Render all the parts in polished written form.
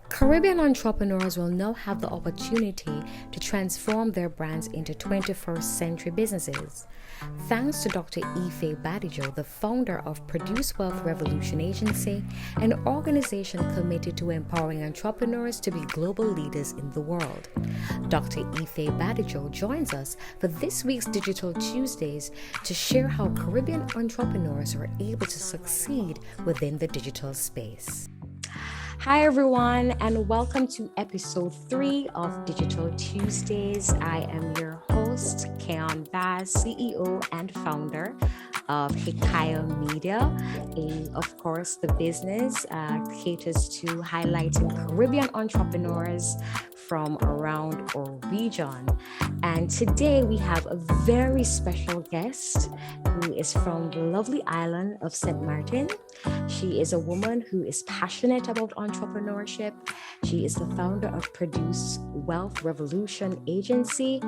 Caribbean entrepreneurs will now have the opportunity to transform their brands into 21st century businesses. Thanks to Dr. Ife Badejo, the founder of Produce Wealth Revolution Agency, an organization committed to empowering entrepreneurs to be global leaders in the world. Dr. Ife Badejo joins us for this week's Digital Tuesdays to share how Caribbean entrepreneurs are able to succeed within the digital space. Hi everyone, and welcome to episode 3 of Digital Tuesdays. I am your host, Keon Baz, CEO and founder of Hekaya Media. Of course, the business caters to highlighting Caribbean entrepreneurs from around our region. And today we have a very special guest who is from the lovely island of St. Maarten. She is a woman who is passionate about entrepreneurship. She is the founder of Produce Wealth Revolution Agency.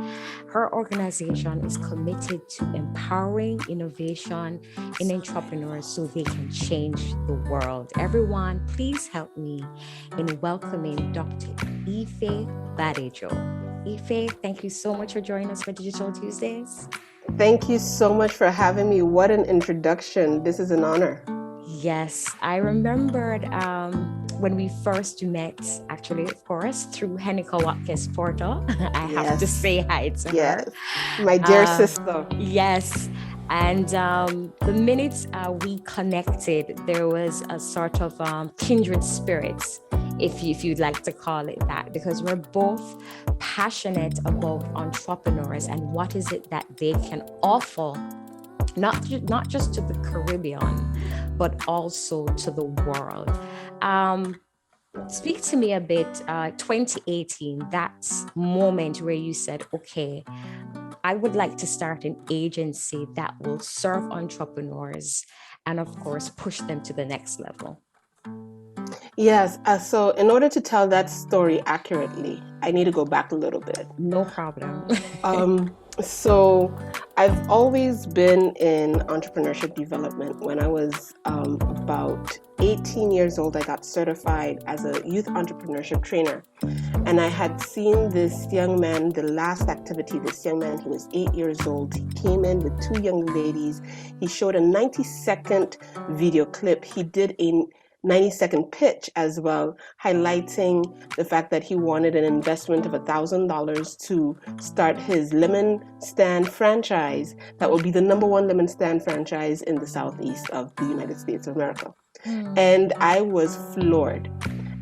Her organization is committed to empowering innovation in entrepreneurs so they can change the world. Everyone, please help me in welcoming Dr. Ife Badejo. Ife, thank you so much for joining us for Digital Tuesdays. Thank you so much for having me. What an introduction. This is an honor. Yes, I remembered when we first met, actually, of course, through Henika Watkins Porter. I have to say hi to her. My dear sister. Yes. And the minute we connected, there was a sort of kindred spirits, if you'd like to call it that, because we're both passionate about entrepreneurs and what is it that they can offer, not just to the Caribbean, but also to the world. Speak to me a bit, 2018, that moment where you said, okay, I would like to start an agency that will serve entrepreneurs and, of course, push them to the next level. Yes. So in order to tell that story accurately, I need to go back a little bit. No problem. So I've always been in entrepreneurship development. When I was about 18 years old, I got certified as a youth entrepreneurship trainer. And I had seen this young man, the last activity, this young man, he was 8 years old. He came in with 2 young ladies. He showed a 90-second video clip. He did a 90-second pitch as well, highlighting the fact that he wanted an investment of $1,000 to start his lemon stand franchise that will be the number 1 lemon stand franchise in the southeast of the United States of America. And I was floored.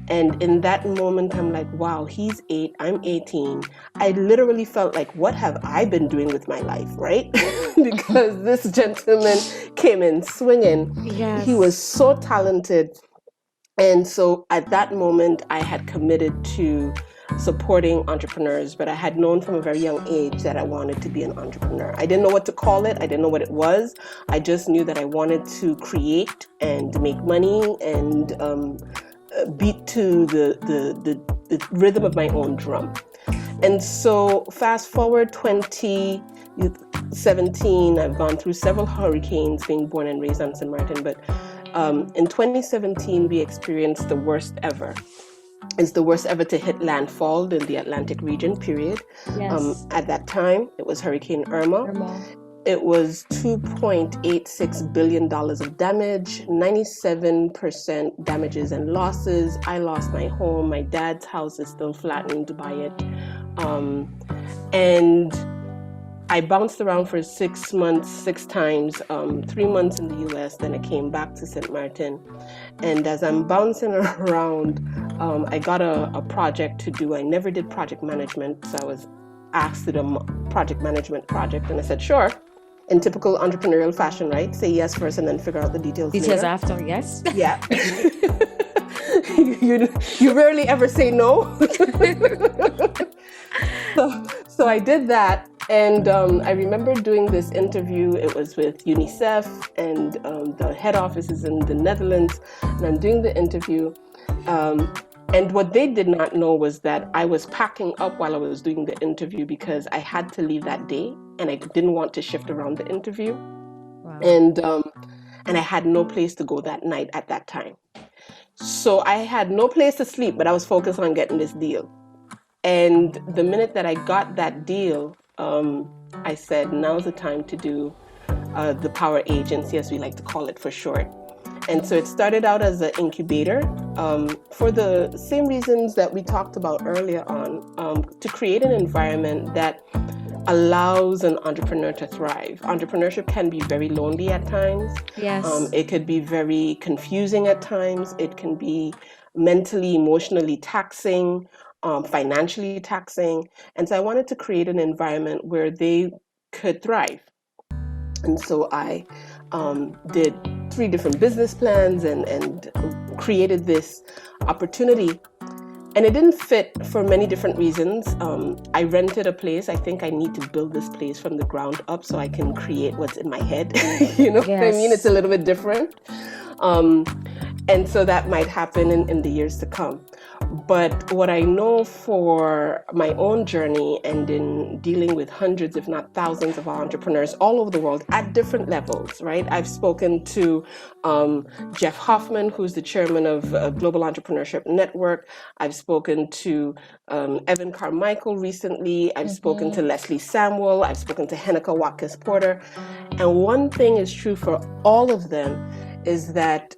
And in that moment, I'm like, wow, he's 8, I'm 18. I literally felt like, what have I been doing with my life, right? Because this gentleman came in swinging. Yes. He was so talented. And so at that moment, I had committed to supporting entrepreneurs, but I had known from a very young age that I wanted to be an entrepreneur. I didn't know what to call it. I didn't know what it was. I just knew that I wanted to create and make money and beat to the rhythm of my own drum. And so fast forward 2017, I've gone through several hurricanes being born and raised on St. Maarten, but in 2017, we experienced the worst ever. It's the worst ever to hit landfall in the Atlantic region, period. Yes. At that time, it was Hurricane Irma. It was $2.86 billion of damage, 97% damages and losses. I lost my home. My dad's house is still flattened by it. And I bounced around for 6 months, 6 times, 3 months in the US, then I came back to St. Maarten. And as I'm bouncing around, I got a project to do. I never did project management, so I was asked to do a project management project, and I said, sure. In typical entrepreneurial fashion, right? Say yes first and then figure out the details later. After, yes? Yeah. you rarely ever say no. So I did that. And I remember doing this interview. It was with UNICEF, and the head office is in the Netherlands. And I'm doing the interview. And what they did not know was that I was packing up while I was doing the interview because I had to leave that day and I didn't want to shift around the interview. Wow. And I had no place to go that night at that time. So I had no place to sleep, but I was focused on getting this deal. And the minute that I got that deal, I said, now's the time to do the Power Agency, as we like to call it for short. And so it started out as an incubator for the same reasons that we talked about earlier on, to create an environment that allows an entrepreneur to thrive. Entrepreneurship can be very lonely at times. Yes. It could be very confusing at times. It can be mentally, emotionally taxing, financially taxing. And so I wanted to create an environment where they could thrive. And so I did 3 different business plans and created this opportunity. And it didn't fit for many different reasons. I rented a place. I think I need to build this place from the ground up so I can create what's in my head. You know what I mean? It's a little bit different. And so that might happen in the years to come. But what I know for my own journey and in dealing with hundreds, if not thousands of entrepreneurs all over the world at different levels, right? I've spoken to Jeff Hoffman, who's the chairman of Global Entrepreneurship Network. I've spoken to Evan Carmichael recently. I've spoken to Leslie Samuel. I've spoken to Hekaya Watkins Porter. And one thing is true for all of them is that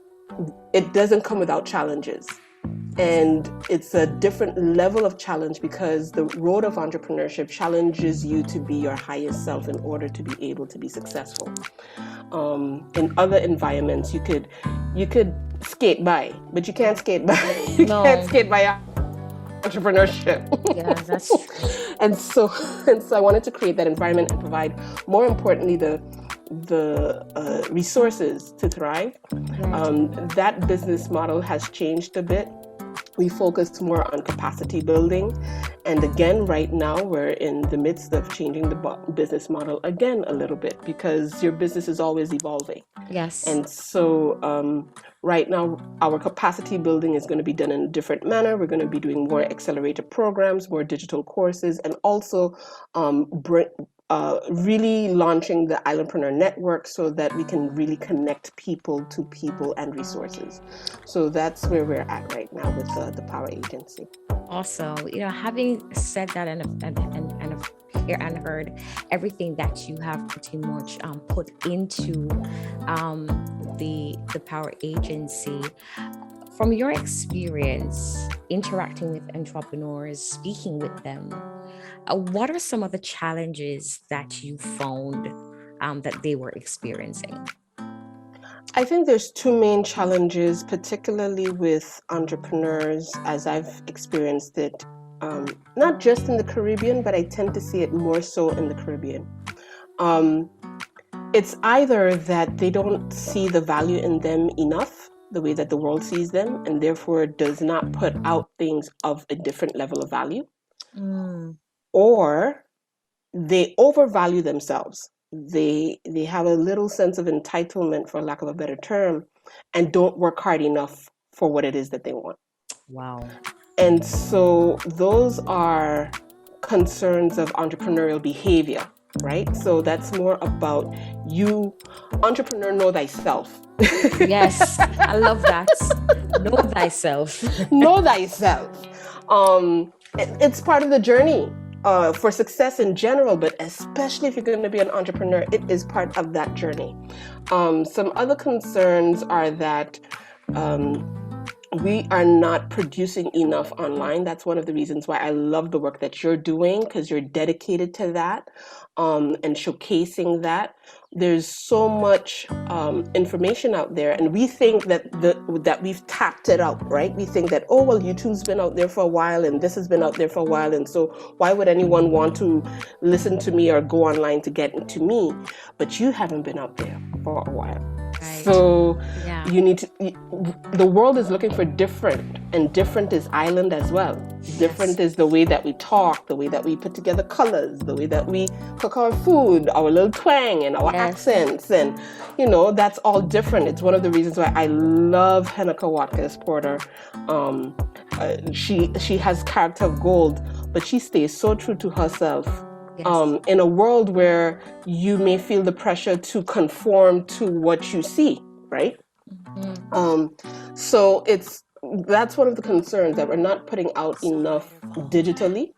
it doesn't come without challenges. And it's a different level of challenge because the road of entrepreneurship challenges you to be your highest self in order to be able to be successful. In other environments, you could skate by, but you can't skate by. You can't skate by entrepreneurship. Yeah, that's true. And so I wanted to create that environment and provide, more importantly, the resources to thrive. That business model has changed a bit. We focused more on capacity building. And again, right now, we're in the midst of changing the business model again a little bit because your business is always evolving. Yes. And so right now, our capacity building is going to be done in a different manner. We're going to be doing more accelerator programs, more digital courses, and also really launching the Islandpreneur Network so that we can really connect people to people and resources. So that's where we're at right now with the Power Agency. Also, having said that and heard everything that you have pretty much put into the Power Agency, from your experience interacting with entrepreneurs, speaking with them, what are some of the challenges that you found that they were experiencing? I think there's 2 main challenges, particularly with entrepreneurs, as I've experienced it, not just in the Caribbean, but I tend to see it more so in the Caribbean. It's either that they don't see the value in them enough, the way that the world sees them, and therefore does not put out things of a different level of value, or they overvalue themselves. They have a little sense of entitlement, for lack of a better term, and don't work hard enough for what it is that they want. Wow. And so those are concerns of entrepreneurial behavior, right? So that's more about you, entrepreneur, know thyself. Yes, I love that. Know thyself. Know thyself. It's part of the journey. For success in general, but especially if you're going to be an entrepreneur, it is part of that journey. Some other concerns are that we are not producing enough online. That's one of the reasons why I love the work that you're doing, because you're dedicated to that and showcasing that. There's so much information out there, and we think that we've tapped it out, right? We think that, oh, well, YouTube's been out there for a while, and this has been out there for a while, and so why would anyone want to listen to me or go online to get to me? But you haven't been out there for a while. Right. So you need to, the world is looking for different, and different is island as well. Different is the way that we talk, the way that we put together colors, the way that we cook our food, our little twang and our accents, and that's all different. It's one of the reasons why I love Hekaya Watkins Porter. She has character of gold, but she stays so true to herself. Yes. In a world where you may feel the pressure to conform to what you see, right? So it's that's one of the concerns, that we're not putting out enough digitally.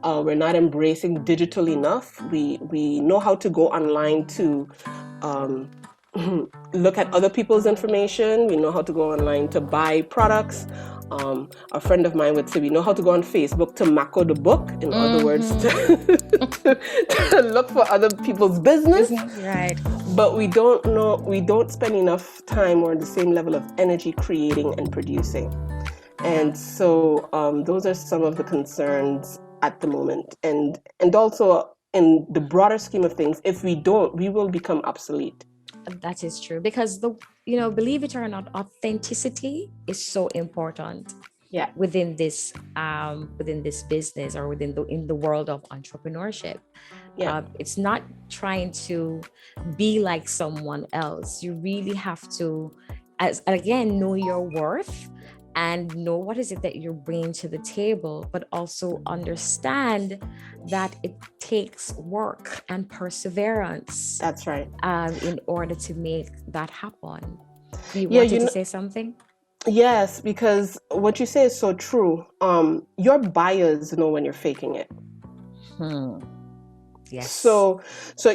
We're not embracing digital enough. We know how to go online to um, look at other people's information. We know how to go online to buy products. A friend of mine would say we know how to go on Facebook to macro the book. In other words, to look for other people's business. Right. But we don't spend enough time or the same level of energy creating and producing. And so those are some of the concerns at the moment. And also in the broader scheme of things, if we don't, we will become obsolete. That is true, because believe it or not, authenticity is so important. Yeah. Within this business, or in the world of entrepreneurship. Yeah. It's not trying to be like someone else. You really have to, know your worth and know what is it that you're bringing to the table, but also understand that it takes work and perseverance. That's right. In order to make that happen. You wanted to say something? Yes, because what you say is so true. Your buyers know when you're faking it. Yes. So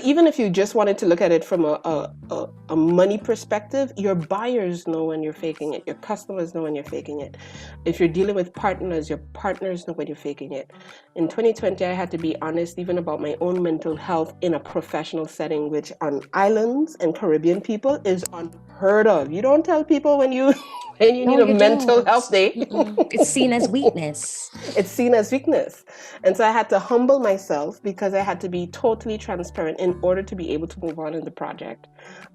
even if you just wanted to look at it from a money perspective, your buyers know when you're faking it. Your customers know when you're faking it. If you're dealing with partners, your partners know when you're faking it. In 2020, I had to be honest even about my own mental health in a professional setting, which on islands and Caribbean people is unheard of. You don't tell people when you need a mental health day. It's seen as weakness. It's seen as weakness. And so I had to humble myself, because I had to be totally transparent in order to be able to move on in the project.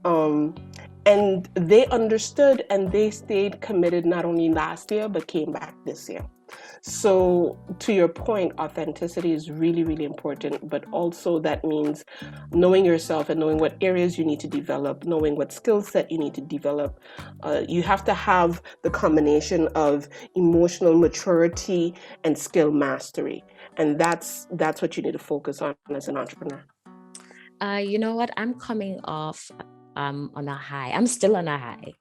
And they understood, and they stayed committed not only last year, but came back this year. So to your point, authenticity is really, really important, but also that means knowing yourself and knowing what areas you need to develop, knowing what skill set you need to develop. You have to have the combination of emotional maturity and skill mastery. And that's what you need to focus on as an entrepreneur. You know what? I'm coming off on a high. I'm still on a high.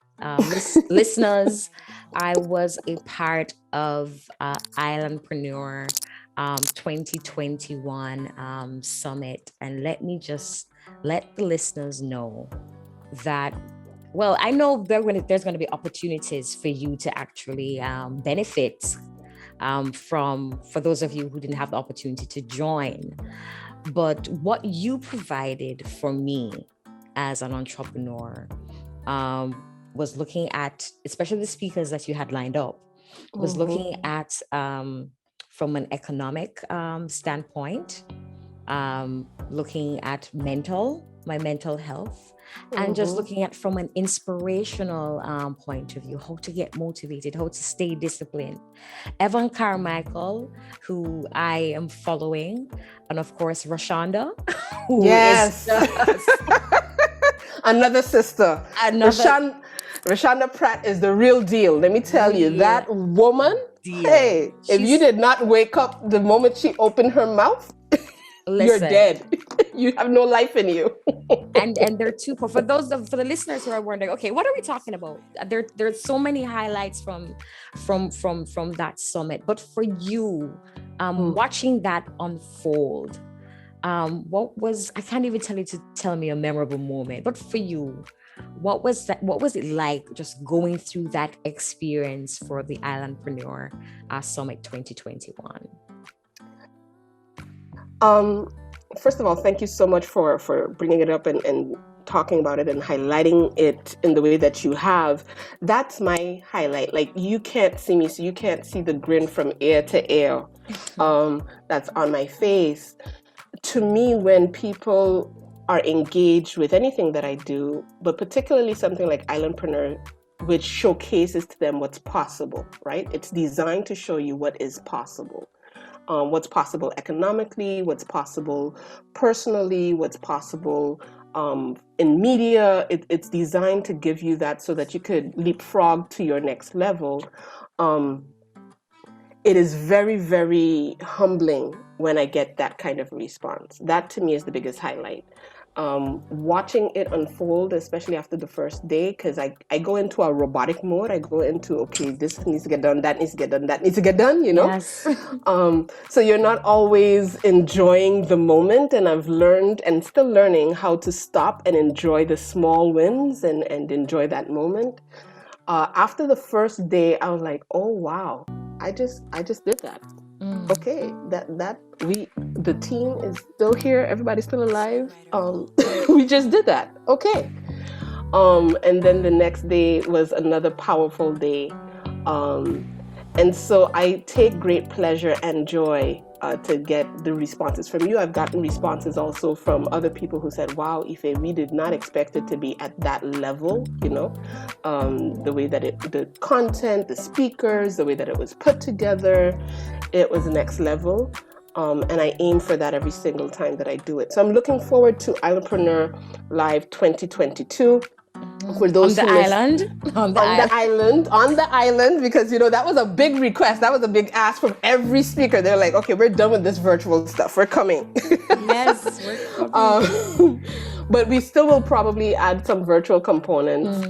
Listeners, I was a part of Islandpreneur 2021 Summit, and let me just let the listeners know that, well, I know there's going to be opportunities for you to actually benefit for those of you who didn't have the opportunity to join. But what you provided for me as an entrepreneur was looking at, especially the speakers that you had lined up, was looking at from an economic standpoint, looking at my mental health, and just looking at from an inspirational point of view, how to get motivated, how to stay disciplined. Evan Carmichael, who I am following, and of course Rashonda, who yes, another sister. Rashonda Pratt is the real deal. Let me tell you, that woman. Hey, if you did not wake up the moment she opened her mouth, you're dead. You have no life in you. and they're too for the listeners who are wondering, okay, what are we talking about? There's so many highlights from that summit. But for you, watching that unfold, what was, I can't even tell you to tell me a memorable moment, but for you, what was it like just going through that experience for the Islandpreneur Summit 2021? First of all, thank you so much for bringing it up and talking about it and highlighting it in the way that you have. That's my highlight. Like, you can't see me, so you can't see the grin from ear to ear that's on my face. To me, when people are engaged with anything that I do, but particularly something like Islandpreneur, which showcases to them what's possible, right? It's designed to show you what is possible. What's possible economically, what's possible personally, what's possible in media. It's designed to give you that so that you could leapfrog to your next level. It is very, very humbling when I get that kind of response. That to me is the biggest highlight. watching it unfold, especially after the first day, because I go into a robotic mode. I go into, okay, this needs to get done, that needs to get done, that needs to get done, Yes. So you're not always enjoying the moment, and I've learned and still learning how to stop and enjoy the small wins and enjoy that moment. After the first day, I was like, oh wow, I just did that. Okay, the team is still here, everybody's still alive. We just did that. Okay. And then the next day was another powerful day. And so I take great pleasure and joy to get the responses from you. I've gotten responses also from other people who said, wow, Ife, we did not expect it to be at that level, the way that the content, the speakers, the way that it was put together, it was next level. And I aim for that every single time that I do it. So I'm looking forward to Islandpreneur Live 2022. For those on the island, on the island, because that was a big request. That was a big ask from every speaker. They're like, okay, we're done with this virtual stuff. We're coming. Yes, we're coming. But we still will probably add some virtual components.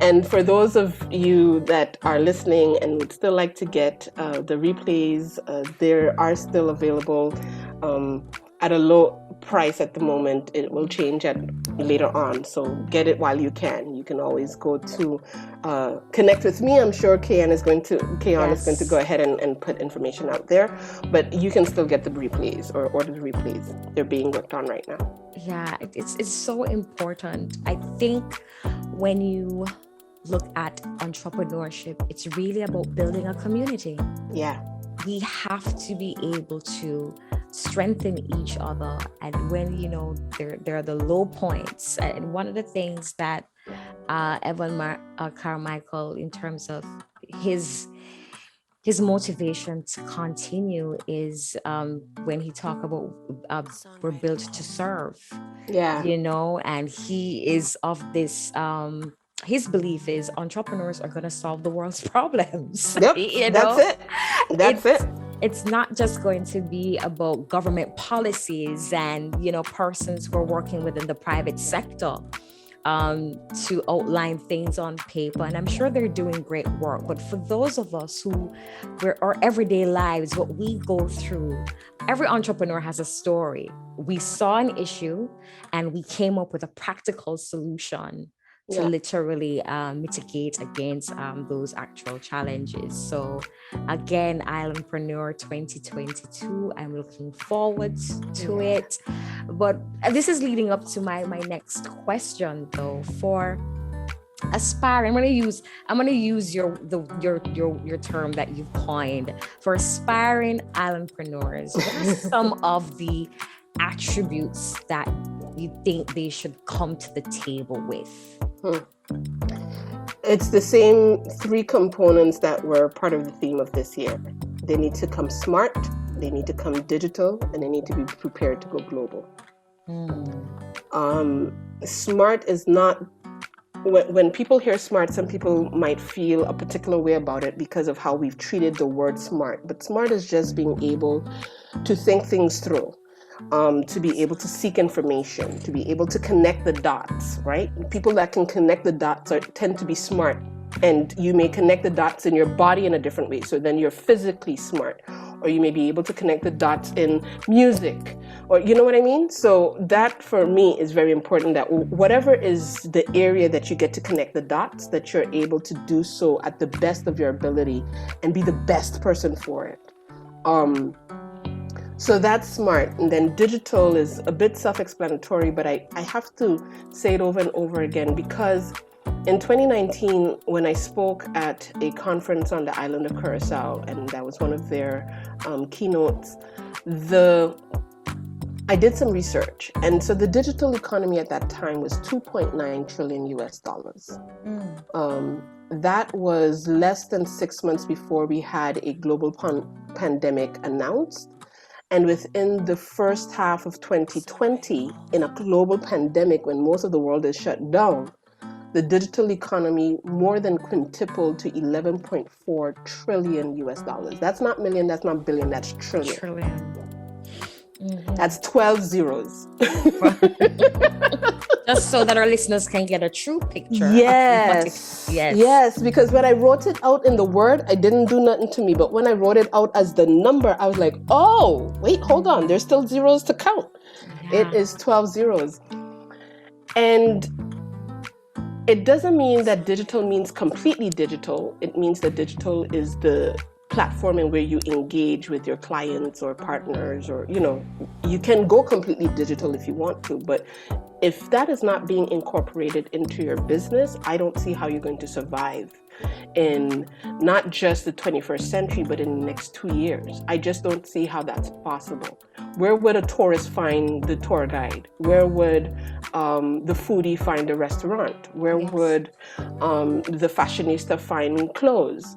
And for those of you that are listening and would still like to get the replays, they are still available at a low price at the moment. It will change later on, so get it while you can. You can always go to connect with me. I'm sure Kayan is going to go ahead and put information out there, but you can still get the replays or order the replays. They're being worked on right now. Yeah, it's so important. I think when you look at entrepreneurship, it's really about building a community. Yeah. We have to be able to strengthen each other, and when there are the low points, and one of the things that Evan Carmichael, in terms of his motivation to continue, is when he talk about we're built to serve. Yeah. And he is of this his belief is entrepreneurs are going to solve the world's problems. Yep. That's it. It's not just going to be about government policies and, persons who are working within the private sector to outline things on paper. And I'm sure they're doing great work. But for those of us who, our everyday lives, what we go through, every entrepreneur has a story. We saw an issue and we came up with a practical solution to literally mitigate against those actual challenges. So again, Islandpreneur 2022, I'm looking forward to it. But this is leading up to my next question, though. For aspiring, I'm gonna use your term that you've coined for aspiring Islandpreneurs. What are some of the attributes that you think they should come to the table with? It's the same three components that were part of the theme of this year. They need to come smart, they need to come digital, and they need to be prepared to go global. Smart is not, when people hear smart, some people might feel a particular way about it because of how we've treated the word smart. But smart is just being able to think things through. To be able to seek information, to be able to connect the dots, right? People that can connect the dots tend to be smart, and you may connect the dots in your body in a different way. So then you're physically smart, or you may be able to connect the dots in music, or you know what I mean? So that for me is very important, that whatever is the area that you get to connect the dots, that you're able to do so at the best of your ability and be the best person for it. So that's smart. And then digital is a bit self-explanatory, but I have to say it over and over again, because in 2019, when I spoke at a conference on the island of Curacao, and that was one of their keynotes, I did some research. And so the digital economy at that time was 2.9 trillion US dollars. That was less than 6 months before we had a global pandemic announced. And within the first half of 2020, in a global pandemic when most of the world is shut down, the digital economy more than quintupled to 11.4 trillion US dollars. That's not million, that's not billion, that's trillion. That's 12 zeros. Just so that our listeners can get a true picture. Yes, because when I wrote it out in the word, I didn't do nothing to me. But when I wrote it out as the number, I was like, oh, wait, hold on. There's still zeros to count. It is 12 zeros. And it doesn't mean that digital means completely digital. It means that digital is the platform in where you engage with your clients or partners, or, you can go completely digital if you want to, but if that is not being incorporated into your business, I don't see how you're going to survive in not just the 21st century, but in the next 2 years. I just don't see how that's possible. Where would a tourist find the tour guide? Where would the foodie find a restaurant? Where would the fashionista find clothes?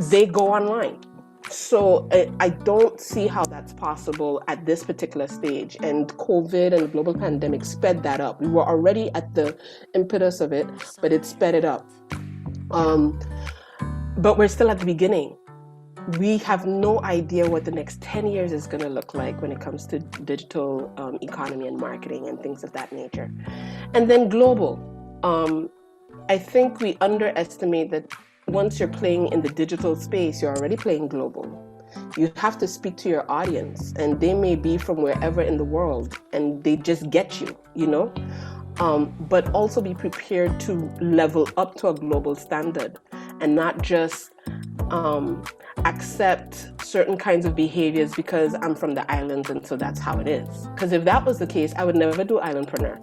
They go online. So I don't see how that's possible at this particular stage. And COVID and the global pandemic sped that up. We were already at the impetus of it, but it sped it up. But we're still at the beginning. We have no idea what the next 10 years is going to look like when it comes to digital economy and marketing and things of that nature. And then global. I think we underestimate that once you're playing in the digital space, you're already playing global. You have to speak to your audience, and they may be from wherever in the world, and they just get you, but also be prepared to level up to a global standard and not just accept certain kinds of behaviors because I'm from the islands and so that's how it is. Because if that was the case, I would never do Islandpreneur.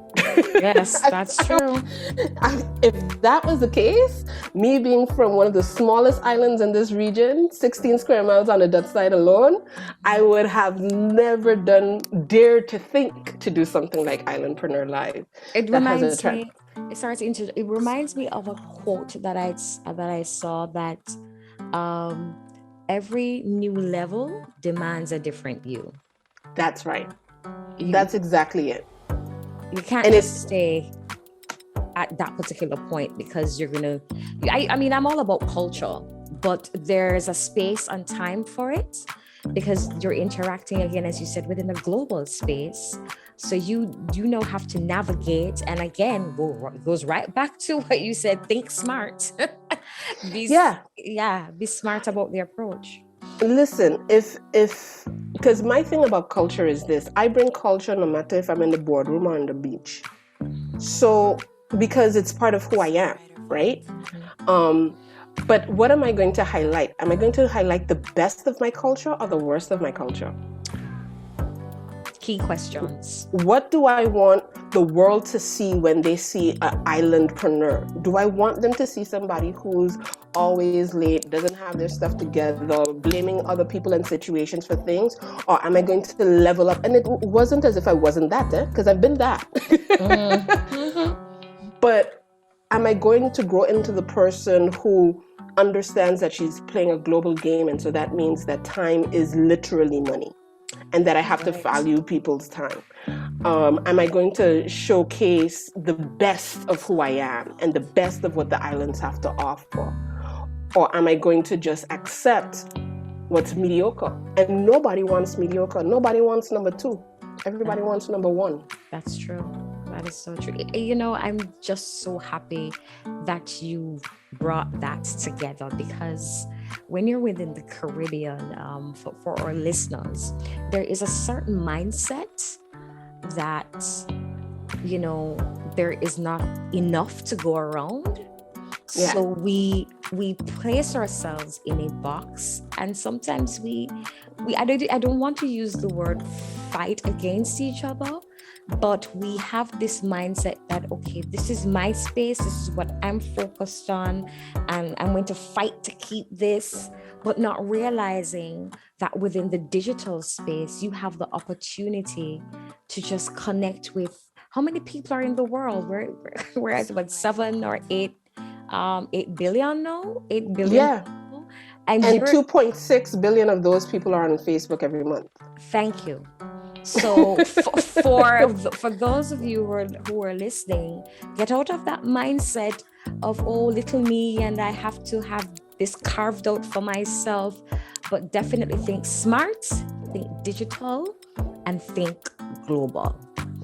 Yes, that's true. If that was the case, me being from one of the smallest islands in this region, 16 square miles on the Dutch side alone, I would have never dared to think to do something like Islandpreneur Live. It reminds me. It reminds me of a quote that I saw that every new level demands a different you. That's right. That's exactly it. You can't just stay at that particular point because you're gonna. I'm all about culture, but there's a space and time for it because you're interacting again, as you said, within a global space. So you have to navigate, and again, goes right back to what you said. Think smart. Be smart about the approach. Listen, because my thing about culture is this: I bring culture no matter if I'm in the boardroom or on the beach. So because it's part of who I am, right? But what am I going to highlight? Am I going to highlight the best of my culture or the worst of my culture? Key questions. What do I want the world to see when they see an Islandpreneur? Do I want them to see somebody who's always late, doesn't have their stuff together, blaming other people and situations for things? Or am I going to level up? And it wasn't as if I wasn't that, because I've been that. But am I going to grow into the person who understands that she's playing a global game, and so that means that time is literally money? And that I have to value people's time. Am I going to showcase the best of who I am and the best of what the islands have to offer? Or am I going to just accept what's mediocre? And nobody wants mediocre. Nobody wants number 2. Everybody wants number 1. That's true. That is so true. I'm just so happy that you brought that together, because when you're within the Caribbean, for our listeners, there is a certain mindset that, there is not enough to go around. Yeah. So we place ourselves in a box, and sometimes I don't want to use the word fight against each other, but we have this mindset that, okay, this is my space, this is what I'm focused on, and I'm going to fight to keep this, but not realizing that within the digital space, you have the opportunity to just connect with how many people are in the world. We're at about 7 or 8 billion now, 8 billion. Yeah. People. And 2.6 billion of those people are on Facebook every month. Thank you. So for those of you who are listening, get out of that mindset of, oh, little me, and I have to have this carved out for myself, but definitely think smart, think digital and think global.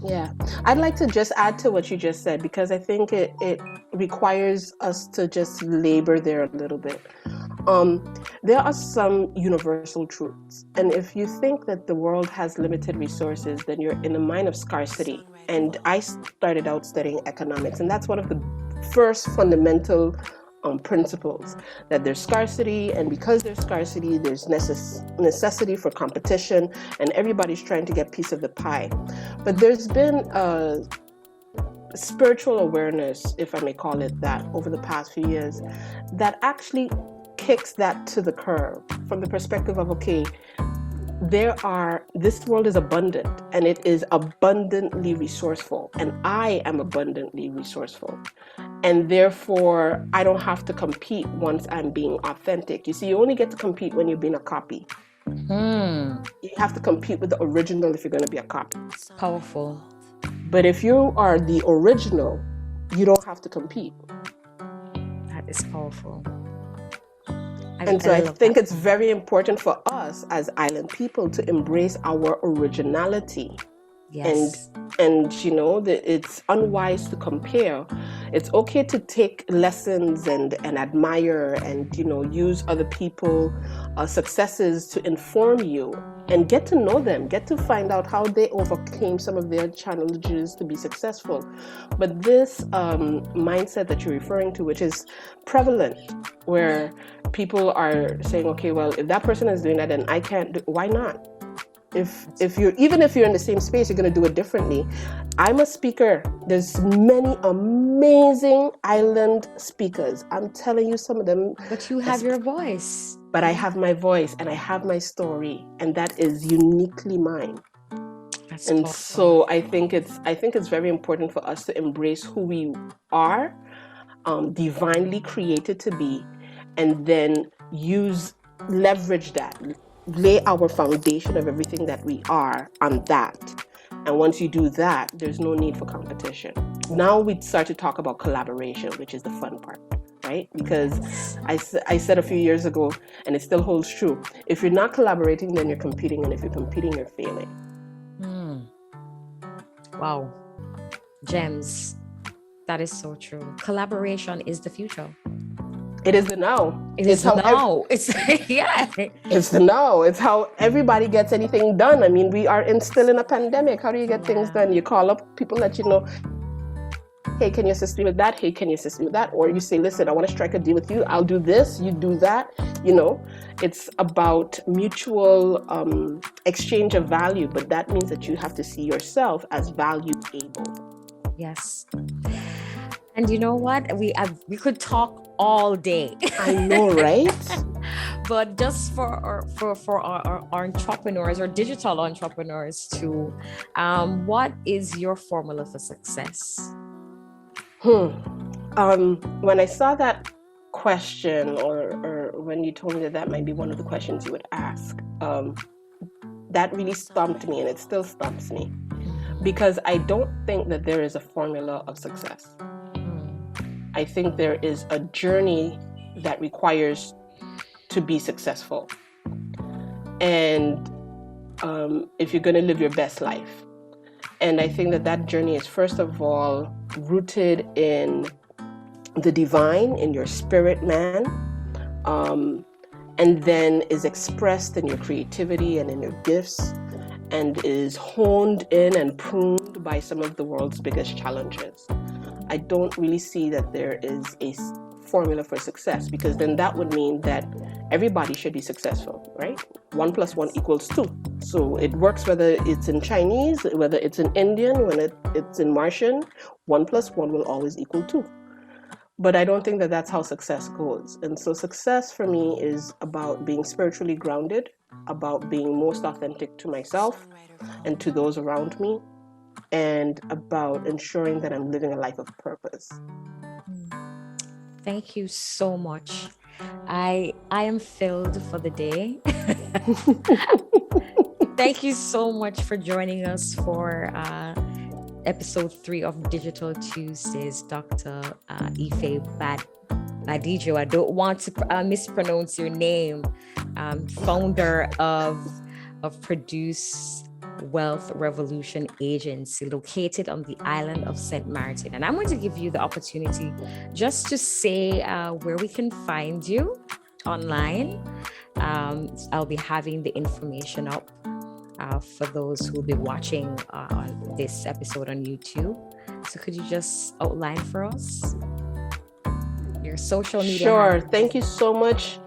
Yeah, I'd like to just add to what you just said, because I think it requires us to just labor there a little bit. There are some universal truths, and if you think that the world has limited resources, then you're in a mind of scarcity. And I started out studying economics, and that's one of the first fundamental principles, that there's scarcity, and because there's scarcity, there's necessity for competition, and everybody's trying to get a piece of the pie. But there's been a spiritual awareness, if I may call it that, over the past few years, that actually kicks that to the curb from the perspective of, okay, this world is abundant, and it is abundantly resourceful, and I am abundantly resourceful. And therefore, I don't have to compete once I'm being authentic. You see, you only get to compete when you're being a copy. You have to compete with the original if you're going to be a copy. Powerful. But if you are the original, you don't have to compete. That is powerful. And so I think it's very important for us as island people to embrace our originality. Yes. And you know, that it's unwise to compare. It's okay to take lessons and admire and, you know, use other people's successes to inform you and get to know them, get to find out how they overcame some of their challenges to be successful. But this mindset that you're referring to, which is prevalent, where people are saying, okay, well, if that person is doing that, then I can't why not? If you're in the same space, you're going to do it differently. I'm a speaker. There's many amazing island speakers. I'm telling you, some of them. But you have your voice. But I have my voice, and I have my story, and that is uniquely mine. That's and powerful. So I think it's very important for us to embrace who we are, divinely created to be, and then leverage that. Lay our foundation of everything that we are on that. And once you do that, there's no need for competition. Now we start to talk about collaboration, which is the fun part, right? Because I said a few years ago, and it still holds true, if you're not collaborating, then you're competing. And if you're competing, you're failing. Wow. Gems. That is so true. Collaboration is the future. It is the now. It's the now. It's the now. It's how everybody gets anything done. I mean, we are still in a pandemic. How do you get things done? You call up people that you know. Hey, can you assist me with that? Hey, can you assist me with that? Or you say, listen, I want to strike a deal with you. I'll do this. You do that. You know, it's about mutual exchange of value. But that means that you have to see yourself as valuable. Yes. And you know what? We could talk all day. I know, right? But just for our entrepreneurs or digital entrepreneurs too, what is your formula for success? When I saw that question, or when you told me that might be one of the questions you would ask, that really stumped me, and it still stumps me, because I don't think that there is a formula of success. I think there is a journey that requires to be successful. And if you're going to live your best life. And I think that journey is, first of all, rooted in the divine, in your spirit man, and then is expressed in your creativity and in your gifts, and is honed in and pruned by some of the world's biggest challenges. I don't really see that there is a formula for success, because then that would mean that everybody should be successful, right? 1 + 1 = 2. So it works whether it's in Chinese, whether it's in Indian, when it's in Martian, 1 + 1 will always equal 2. But I don't think that that's how success goes. And so success for me is about being spiritually grounded, about being most authentic to myself and to those around me, and about ensuring that I'm living a life of purpose. Thank you so much. I am filled for the day. Thank you so much for joining us for episode 3 of Digital Tuesdays, Dr. Ife Badejo. I don't want to mispronounce your name. Founder of of Produce Wealth Revolution Agency located on the island of St. Maarten. And I'm going to give you the opportunity just to say where we can find you online. I'll be having the information up for those who will be watching this episode on YouTube. So could you just outline for us your social media Sure. handles? Thank you so much.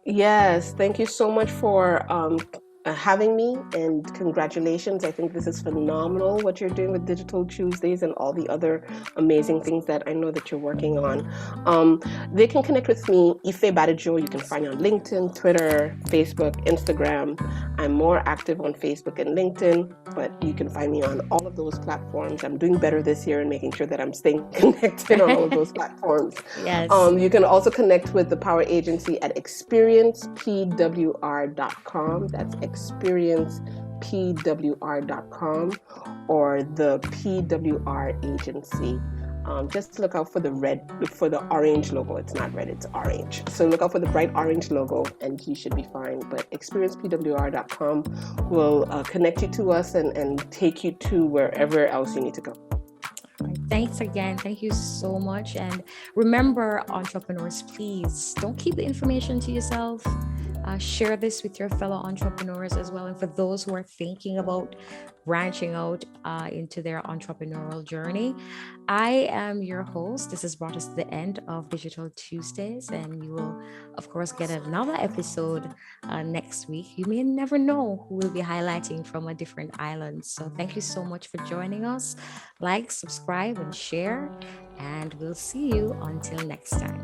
Yes, thank you so much for having me, and congratulations. I think this is phenomenal what you're doing with Digital Tuesdays and all the other amazing things that I know that you're working on. They can connect with me, Ife Badejo. You can find me on LinkedIn, Twitter, Facebook, Instagram. I'm more active on Facebook and LinkedIn, but you can find me on all of those platforms. I'm doing better this year in making sure that I'm staying connected on all of those platforms. Yes. You can also connect with the Power Agency at experiencepwr.com. That's experiencepwr.com, or the PWR Agency. Just look out for the orange logo. It's not red, it's orange. So look out for the bright orange logo and you should be fine. But experiencepwr.com will connect you to us and take you to wherever else you need to go. Thanks again. Thank you so much. And remember, entrepreneurs, please don't keep the information to yourself. Share this with your fellow entrepreneurs as well. And for those who are thinking about branching out into their entrepreneurial journey, I am your host. This has brought us to the end of Digital Tuesdays, and you will, of course, get another episode next week. You may never know who will be highlighting from a different island. So thank you so much for joining us. Like, subscribe, and share, and we'll see you until next time.